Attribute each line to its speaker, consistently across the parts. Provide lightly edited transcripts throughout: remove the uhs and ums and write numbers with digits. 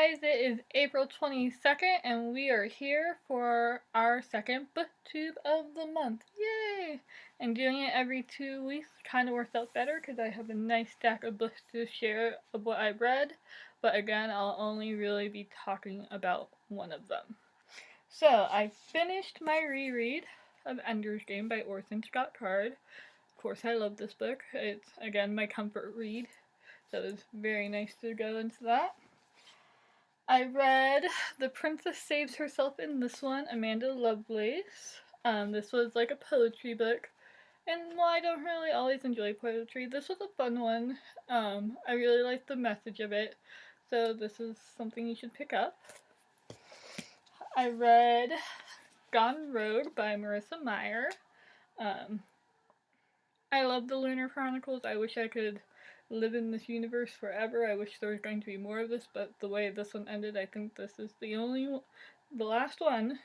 Speaker 1: guys, it is April 22nd and we are here for our second booktube of the month. Yay! And doing it every 2 weeks kind of works out better because I have a nice stack of books to share of what I've read, but again, I'll only really be talking about one of them. So, I finished my reread of Ender's Game by Orson Scott Card. Of course, I love this book. It's, again, my comfort read, so it was very nice to go into that. I read The Princess Saves Herself in this one, Amanda Lovelace. This was like a poetry book, and while I don't really always enjoy poetry, this was a fun one. I really liked the message of it, so this is something you should pick up. I read Gone Rogue by Marissa Meyer. I love the Lunar Chronicles. I wish I could live in this universe forever. I wish there was going to be more of this, but the way this one ended, I think this is the last one.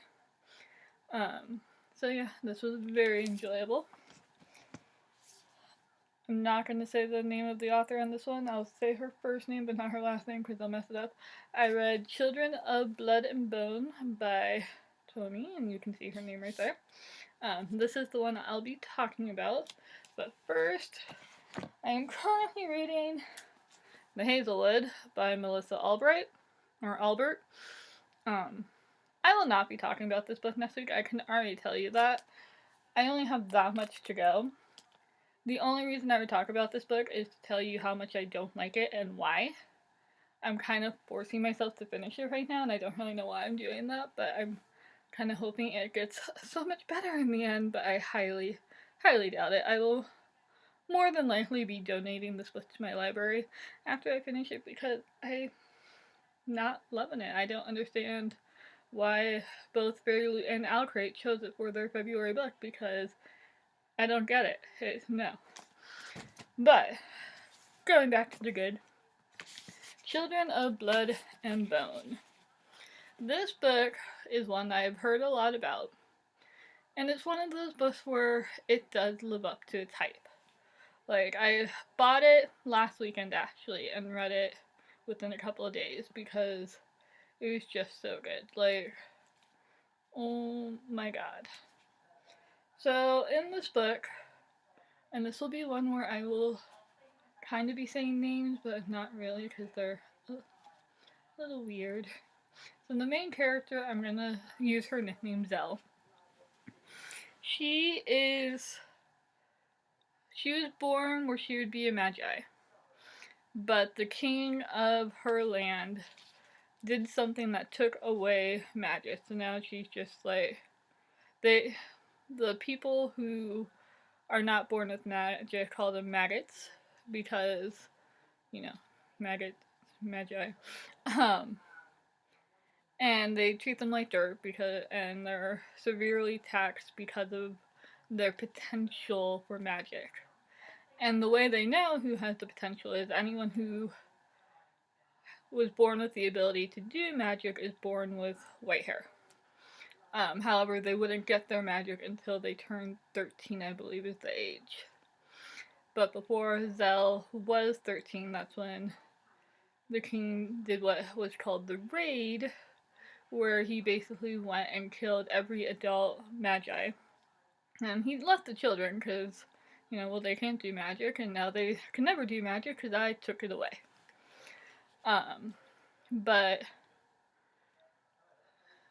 Speaker 1: So yeah, this was very enjoyable. I'm not going to say the name of the author on this one. I'll say her first name, but not her last name, because I'll mess it up. I read Children of Blood and Bone by Tony, and you can see her name right there. This is the one I'll be talking about, but first, I am currently reading The Hazelwood by Melissa Albert. I will not be talking about this book next week, I can already tell you that. I only have that much to go. The only reason I would talk about this book is to tell you how much I don't like it and why. I'm kind of forcing myself to finish it right now, and I don't really know why I'm doing that, but I'm kind of hoping it gets so much better in the end, but I highly, highly doubt it. I will more than likely be donating this book to my library after I finish it because I'm not loving it. I don't understand why both Fairy Loot and Owlcrate chose it for their February book because I don't get it. No. But, going back to the good. Children of Blood and Bone. This book is one that I've heard a lot about, and it's one of those books where it does live up to its hype. Like, I bought it last weekend actually and read it within a couple of days because it was just so good. Like, oh my god. So, in this book, and this will be one where I will kind of be saying names, but not really because they're a little weird. So, the main character, I'm gonna use her nickname Zell. She was born where she would be a magi, but the king of her land did something that took away magic, so now she's just like, the people who are not born with magic call them maggots, because, maggots, magi, and they treat them like dirt and they're severely taxed because of their potential for magic. And the way they know who has the potential is anyone who was born with the ability to do magic is born with white hair. However, they wouldn't get their magic until they turned 13, I believe is the age. But before Zell was 13, that's when the king did what was called the raid, where he basically went and killed every adult magi. And he left the children because, they can't do magic, and now they can never do magic because I took it away. But,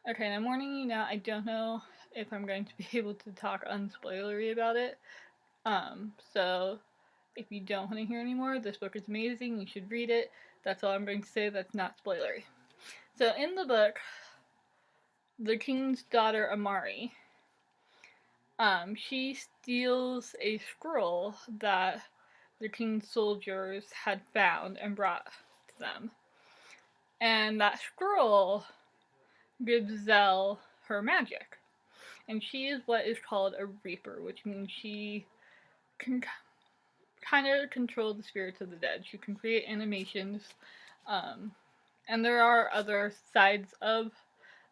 Speaker 1: okay, I'm warning you now, I don't know if I'm going to be able to talk unspoilery about it. So, if you don't want to hear anymore, this book is amazing, you should read it. That's all I'm going to say that's not spoilery. So, in the book, the king's daughter, Amari, she steals a scroll that the king's soldiers had found and brought to them. And that scroll gives Zell her magic. And she is what is called a reaper, which means she can kind of control the spirits of the dead. She can create animations. And there are other sides of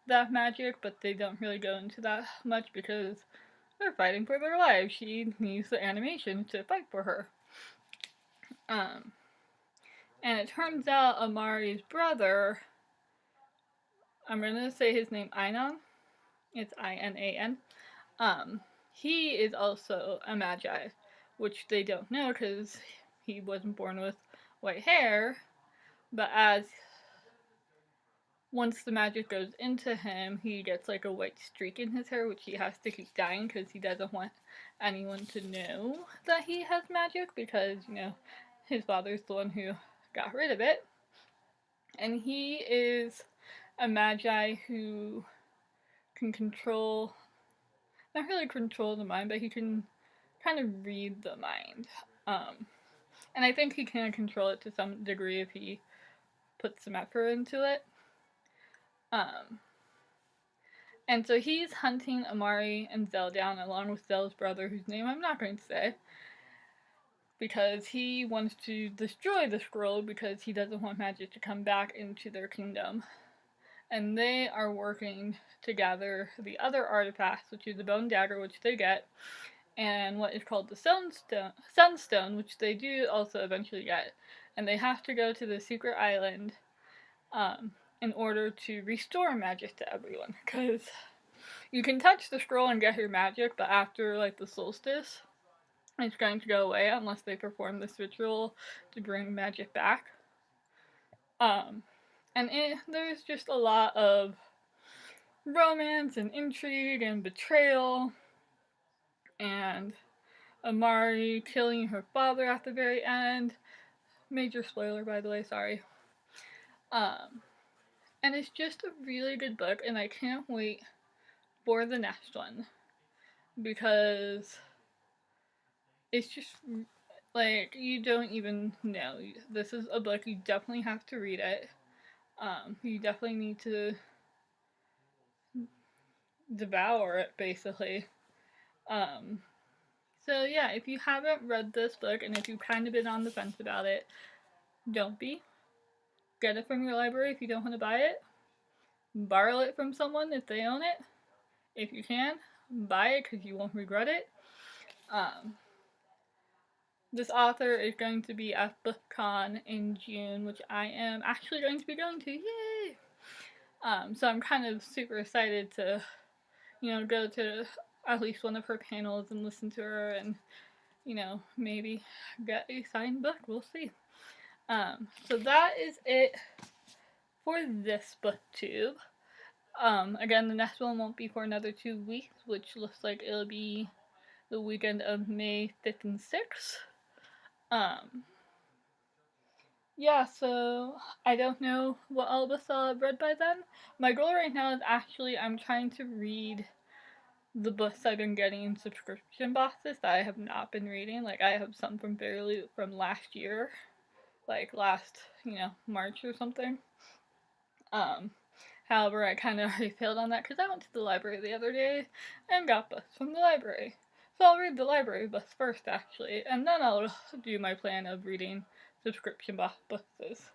Speaker 1: that magic, but they don't really go into that much because they're fighting for their lives. She needs the animation to fight for her. And it turns out Amari's brother I'm gonna say his name Einan. It's I-N-A-N. He is also a magi, which they don't know because he wasn't born with white hair, but once the magic goes into him, he gets like a white streak in his hair, which he has to keep dyeing because he doesn't want anyone to know that he has magic because, his father's the one who got rid of it. And he is a magi who can not really control the mind, but he can kind of read the mind. And I think he can control it to some degree if he puts some effort into it. And so he's hunting Amari and Zell down along with Zell's brother, whose name I'm not going to say, because he wants to destroy the scroll because he doesn't want magic to come back into their kingdom. And they are working to gather the other artifacts, which is the bone dagger, which they get, and what is called the sunstone, which they do also eventually get. And they have to go to the secret island in order to restore magic to everyone, because you can touch the scroll and get your magic, but after like the solstice, it's going to go away unless they perform this ritual to bring magic back. There's just a lot of romance and intrigue and betrayal, and Amari killing her father at the very end. Major spoiler, by the way, sorry. And it's just a really good book, and I can't wait for the next one, because it's just, like, you don't even know. This is a book, you definitely have to read it. You definitely need to devour it, basically. So yeah, if you haven't read this book, and if you've kind of been on the fence about it, don't be. Get it from your library if you don't want to buy it. Borrow it from someone if they own it. If you can, buy it because you won't regret it. This author is going to be at BookCon in June, which I am actually going to be going to. Yay! So I'm kind of super excited to, go to at least one of her panels and listen to her and, maybe get a signed book. We'll see. So that is it for this Booktube. Again, the next one won't be for another 2 weeks, which looks like it'll be the weekend of May 5th and 6th. Yeah, so I don't know what all of us will have read by then. My goal right now is actually I'm trying to read the books I've been getting in subscription boxes that I have not been reading. Like, I have some from last year, like last, March or something. However, I kind of already failed on that because I went to the library the other day and got books from the library. So I'll read the library books first, actually, and then I'll do my plan of reading subscription boxes.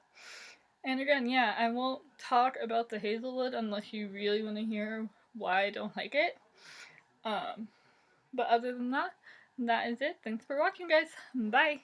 Speaker 1: And again, yeah, I won't talk about the Hazelwood unless you really want to hear why I don't like it. But other than that, that is it. Thanks for watching, guys. Bye!